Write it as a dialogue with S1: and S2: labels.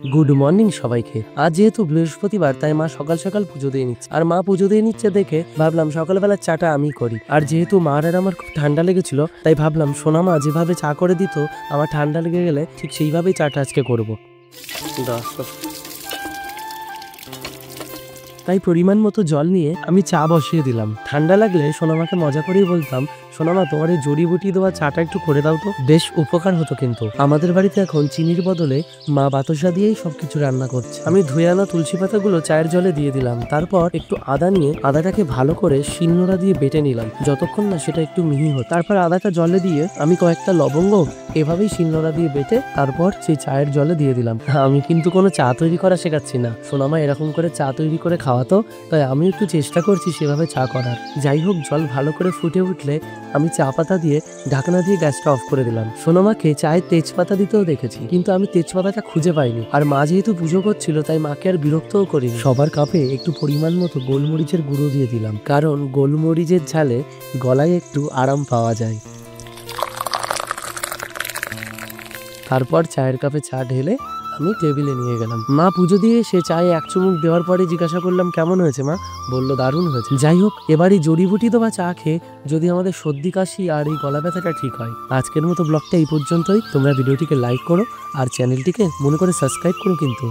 S1: Good morning সবাইকে। আজ যেহেতু বৃহস্পতিবার তাই মা সকাল সকাল পুজো দিয়ে নিচ্ছে, আর মা পুজো দিয়ে নিচ্ছে দেখে ভাবলাম সকালবেলার চাটা আমি করি। আর যেহেতু মার আর আমার খুব ঠান্ডা লেগেছিল তাই ভাবলাম সোনা মা যেভাবে চা করে দিত আমার ঠান্ডা লেগে গেলে ঠিক সেইভাবেই চাটা আজকে করবো। তাই পরিমাণ মতো জল নিয়ে আমি চা বসিয়ে দিলাম। ঠান্ডা লাগলে সোনামাকে মজা করেই বলতাম, সোনামা তোমার এই জড়িবুটি দেওয়া চাটা একটু করে দাও তো, বেশ উপকার হতো। কিন্তু আমাদের বাড়িতে এখন চিনির বদলে মা বাতাসা দিয়েই সবকিছু রান্না করছে। আমি ধুয়ে আনা তুলসী পাতাগুলো চায়ের জলে দিয়ে দিলাম, তারপর একটু আদা নিয়ে আদাটাকে ভালো করে শিলনোড়া দিয়ে বেটে নিলাম, যতক্ষণ না সেটা একটু মিহি হতো। তারপর আদাটা জলে দিয়ে আমি কয়েকটা লবঙ্গ এভাবেই শিলনোড়া দিয়ে বেটে তারপর সেই চায়ের জলে দিয়ে দিলাম। আমি কিন্তু কোনো চা তৈরি করা শেখাচ্ছি না, সোনামা এরকম করে চা তৈরি করে খাওয়াতো, তাই আমি একটু চেষ্টা করছি সেভাবে চা করার। যাই হোক, জল ভালো করে ফুটে উঠলে আমি চা পাতা দিয়ে ঢাকনা দিয়ে গ্যাসটা অফ করে দিলাম। সোনামাকে চায়ে তেজপাতা দিতেও দেখেছি, কিন্তু আমি তেজপাতাটা খুঁজে পাইনি। আর মা যেহেতু পুজো করছিল তাই মাকে আর বিরক্তও করিনি। সবার কাপে একটু পরিমাণ মতো গোলমরিচের গুঁড়ো দিয়ে দিলাম, কারণ গোলমরিচের ঝালে গলায় একটু আরাম পাওয়া যায়। তারপর চায়ের কাপে চা ঢেলে আমি টেবিলে নিয়ে গেলাম। মা পুজো দিয়ে সে চায়ে এক চুমুক দেওয়ার পরে জিজ্ঞাসা করলাম কেমন হয়েছে মা, বললো দারুণ হয়েছে। যাই হোক, এবার এই জড়িবুটি দেওয়া চা খেয়ে যদি আমাদের সর্দি কাশি আর এই গলা ব্যথাটা ঠিক হয়। আজকের মতো ব্লগটা এই পর্যন্তই। তোমরা ভিডিওটিকে লাইক করো আর চ্যানেলটিকে মনে করে সাবস্ক্রাইব করো কিন্তু।